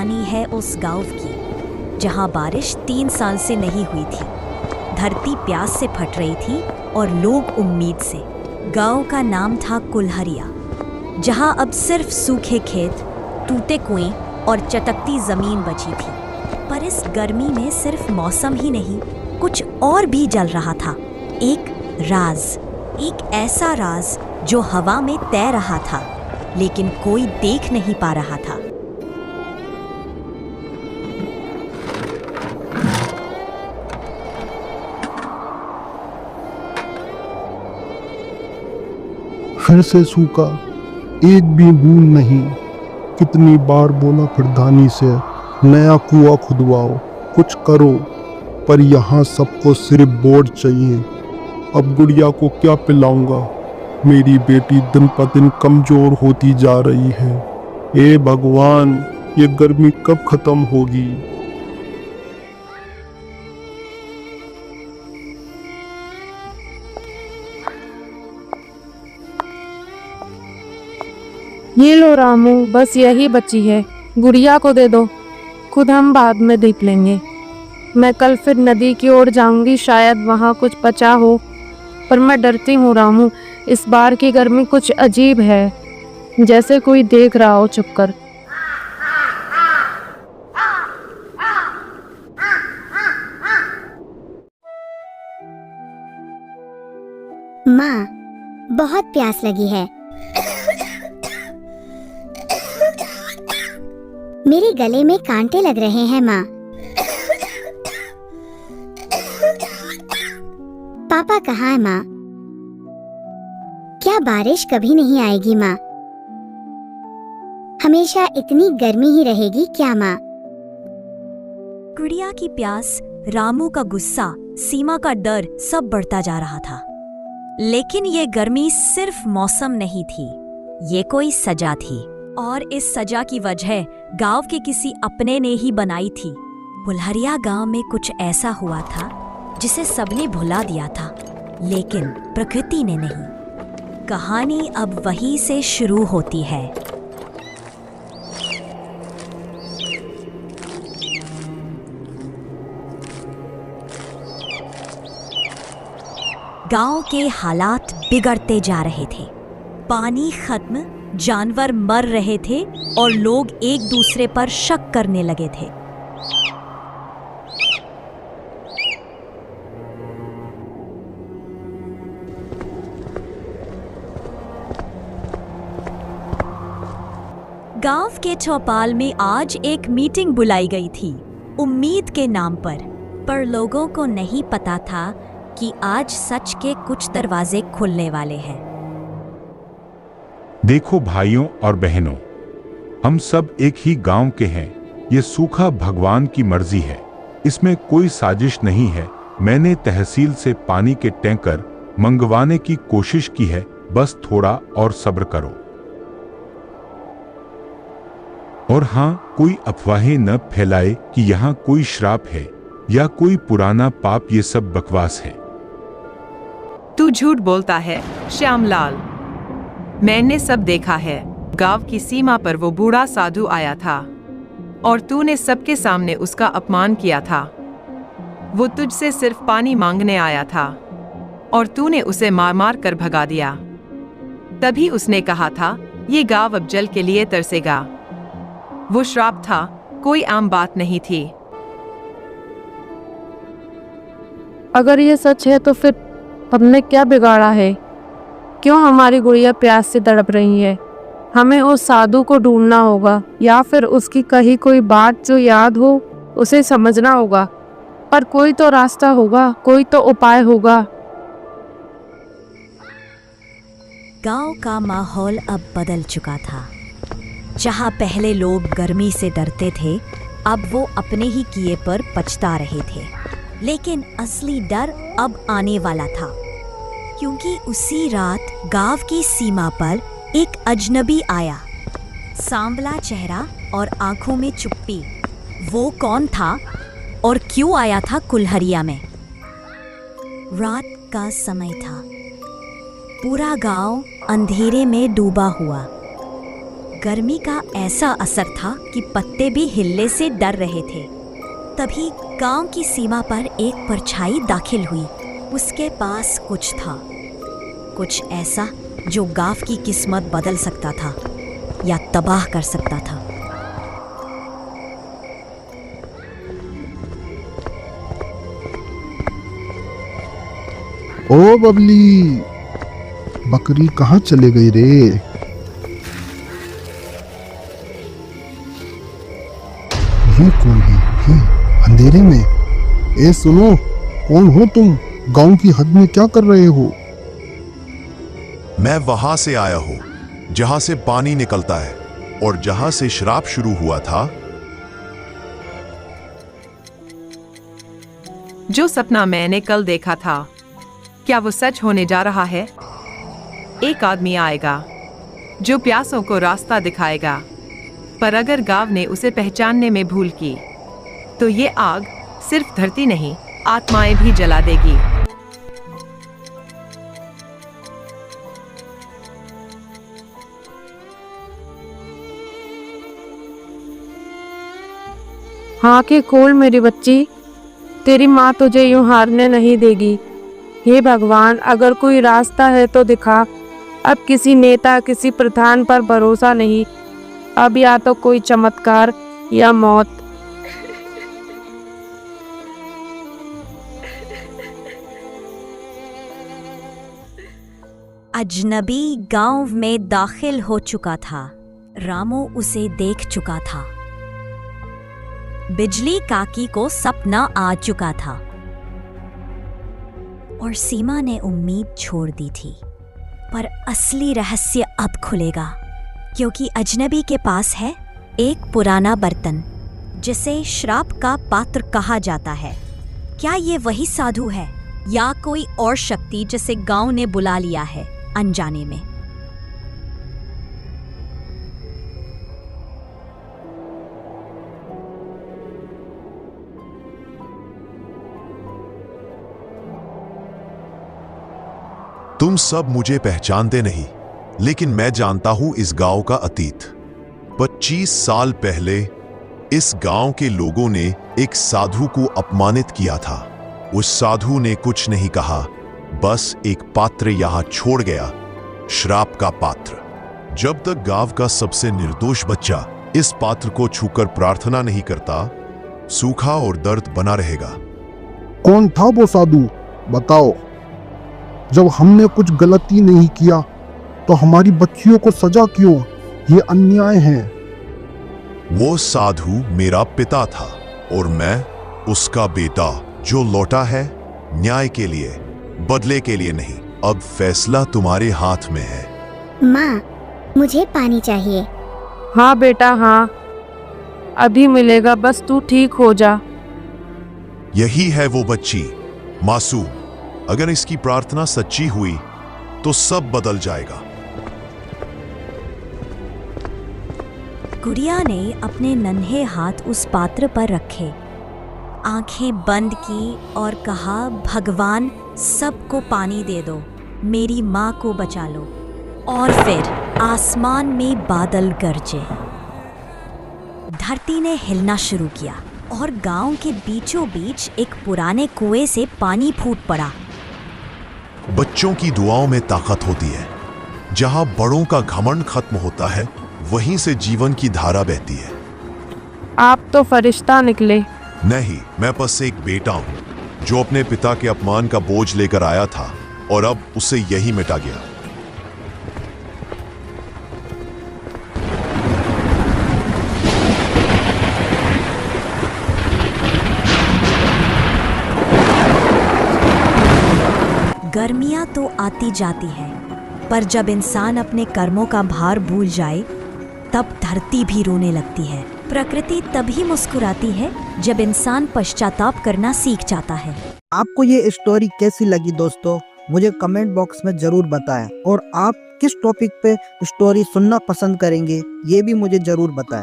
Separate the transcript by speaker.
Speaker 1: कहानी है उस गांव की जहां बारिश 3 साल से नहीं हुई थी। धरती प्यास से फट रही थी और लोग उम्मीद से। गांव का नाम था कुल्हरिया, जहां अब सिर्फ सूखे खेत, टूटे कुएं और चटकती जमीन बची थी। पर इस गर्मी में सिर्फ मौसम ही नहीं, कुछ और भी जल रहा था। एक राज, एक ऐसा राज जो हवा में तैर रहा था लेकिन कोई देख नहीं पा रहा था।
Speaker 2: फिर से सूखा, एक भी बूंद नहीं। कितनी बार बोला प्रधानी से नया कुआं खुदवाओ, कुछ करो, पर यहाँ सबको सिर्फ बोर्ड चाहिए। अब गुड़िया को क्या पिलाऊंगा? मेरी बेटी दिन पर दिन कमजोर होती जा रही है। हे भगवान, ये गर्मी कब खत्म होगी?
Speaker 3: ये लो रामू, बस यही बची है, गुड़िया को दे दो, खुद हम बाद में देख लेंगे। मैं कल फिर नदी की ओर जाऊंगी, शायद वहाँ कुछ बचा हो, पर मैं डरती हूँ रामू, इस बार की गर्मी कुछ अजीब है, जैसे कोई देख रहा हो छुपकर।
Speaker 4: माँ, बहुत प्यास लगी है। मेरे गले में कांटे लग रहे हैं माँ। पापा कहाँ है माँ? क्या बारिश कभी नहीं आएगी माँ? हमेशा इतनी गर्मी ही रहेगी क्या माँ?
Speaker 1: गुड़िया की प्यास, रामू का गुस्सा, सीमा का डर सब बढ़ता जा रहा था। लेकिन ये गर्मी सिर्फ मौसम नहीं थी, ये कोई सजा थी, और इस सजा की वजह गांव के किसी अपने ने ही बनाई थी। कुल्हरिया गांव में कुछ ऐसा हुआ था जिसे सबने भुला दिया था, लेकिन प्रकृति ने नहीं। कहानी अब वहीं से शुरू होती है। गांव के हालात बिगड़ते जा रहे थे। पानी खत्म, जानवर मर रहे थे और लोग एक दूसरे पर शक करने लगे थे। गांव के चौपाल में आज एक मीटिंग बुलाई गई थी, उम्मीद के नाम पर लोगों को नहीं पता था कि आज सच के कुछ दरवाजे खुलने वाले हैं।
Speaker 5: देखो भाइयों और बहनों, हम सब एक ही गांव के हैं। ये सूखा भगवान की मर्जी है, इसमें कोई साजिश नहीं है। मैंने तहसील से पानी के टैंकर मंगवाने की कोशिश की है, बस थोड़ा और सब्र करो। और हाँ, कोई अफवाहें न फैलाए कि यहाँ कोई श्राप है या कोई पुराना पाप, ये सब बकवास है।
Speaker 6: तू झूठ बोलता है श्यामलाल, मैंने सब देखा है। गांव की सीमा पर वो बूढ़ा साधु आया था और तूने सबके सामने उसका अपमान किया था। वो तुझसे सिर्फ पानी मांगने आया था और तूने उसे मार मार कर भगा दिया। तभी उसने कहा था ये गांव अब जल के लिए तरसेगा। वो श्राप था, कोई आम बात नहीं थी।
Speaker 3: अगर ये सच है तो फिर हमने क्या बिगाड़ा है? क्यों हमारी गुड़िया प्यास से तड़प रही है? हमें उस साधु को ढूंढना होगा, या फिर उसकी कही कोई बात जो याद हो उसे समझना होगा। पर कोई तो रास्ता होगा, कोई तो उपाय होगा।
Speaker 1: गांव का माहौल अब बदल चुका था। जहां पहले लोग गर्मी से डरते थे, अब वो अपने ही किए पर पछता रहे थे। लेकिन असली डर अब आने वाला था, क्योंकि उसी रात गांव की सीमा पर एक अजनबी आया। सांवला चेहरा और आंखों में चुप्पी। वो कौन था और क्यों आया था कुल्हरिया में? रात का समय था। पूरा गांव अंधेरे में डूबा हुआ। गर्मी का ऐसा असर था कि पत्ते भी हिलने से डर रहे थे। तभी गांव की सीमा पर एक परछाई दाखिल हुई। उसके पास कुछ था, कुछ ऐसा जो गांव की किस्मत बदल सकता था या तबाह कर सकता था।
Speaker 2: ओ बबली, बकरी कहाँ चले गई रे? ये कौन है? ये अंधेरे में। ए सुनो, कौन हो तुम? गांव की हद में क्या कर रहे हो?
Speaker 7: मैं वहां से आया हूं जहां से पानी निकलता है और जहां से श्राप शुरू हुआ था।
Speaker 6: जो सपना मैंने कल देखा था, क्या वो सच होने जा रहा है? एक आदमी आएगा जो प्यासों को रास्ता दिखाएगा, पर अगर गांव ने उसे पहचानने में भूल की तो ये आग सिर्फ धरती नहीं, आत्माएं भी जला देगी।
Speaker 3: हाँ के खोल मेरी बच्ची, तेरी माँ तुझे यूं हारने नहीं देगी। हे भगवान, अगर कोई रास्ता है तो दिखा। अब किसी नेता, किसी प्रधान पर भरोसा नहीं। अब या तो कोई चमत्कार या मौत।
Speaker 1: अजनबी गांव में दाखिल हो चुका था। रामू उसे देख चुका था। बिजली काकी को सपना आ चुका था और सीमा ने उम्मीद छोड़ दी थी। पर असली रहस्य अब खुलेगा, क्योंकि अजनबी के पास है एक पुराना बर्तन जिसे श्राप का पात्र कहा जाता है। क्या ये वही साधु है या कोई और शक्ति जिसे गांव ने बुला लिया है अनजाने में?
Speaker 7: तुम सब मुझे पहचानते नहीं, लेकिन मैं जानता हूं इस गांव का अतीत। 25 साल पहले इस गांव के लोगों ने एक साधु को अपमानित किया था। उस साधु ने कुछ नहीं कहा, बस एक पात्र यहां छोड़ गया, श्राप का पात्र। जब तक गांव का सबसे निर्दोष बच्चा इस पात्र को छूकर प्रार्थना नहीं करता, सूखा और दर्द बना रहेगा।
Speaker 2: कौन था वो साधु? बताओ। जब हमने कुछ गलती नहीं किया तो हमारी बच्चियों को सजा क्यों? ये अन्याय है।
Speaker 7: वो साधु मेरा पिता था और मैं उसका बेटा, जो लौटा है न्याय के लिए, बदले के लिए नहीं। अब फैसला तुम्हारे हाथ में है।
Speaker 4: माँ, मुझे पानी चाहिए।
Speaker 3: हाँ बेटा हाँ, अभी मिलेगा, बस तू ठीक हो जा।
Speaker 7: यही है वो बच्ची, मासूम। अगर इसकी प्रार्थना सच्ची हुई तो सब बदल जाएगा।
Speaker 1: गुड़िया ने अपने नन्हे हाथ उस पात्र पर रखे, आंखें बंद की और कहा, भगवान सबको पानी दे दो, मेरी माँ को बचा लो। और फिर आसमान में बादल गरजे, धरती ने हिलना शुरू किया और गांव के बीचों बीच एक पुराने कुएं से पानी फूट पड़ा।
Speaker 7: बच्चों की दुआओं में ताकत होती है। जहां बड़ों का घमंड खत्म होता है, वहीं से जीवन की धारा बहती है।
Speaker 3: आप तो फरिश्ता निकले।
Speaker 7: नहीं, मैं बस एक बेटा हूं जो अपने पिता के अपमान का बोझ लेकर आया था और अब उसे यही मिटा गया।
Speaker 1: गर्मियां तो आती जाती है, पर जब इंसान अपने कर्मों का भार भूल जाए तब धरती भी रोने लगती है। प्रकृति तभी मुस्कुराती है जब इंसान पश्चाताप करना सीख जाता है।
Speaker 8: आपको ये स्टोरी कैसी लगी दोस्तों? मुझे कमेंट बॉक्स में जरूर बताएं, और आप किस टॉपिक पे स्टोरी सुनना पसंद करेंगे ये भी मुझे जरूर बताएं।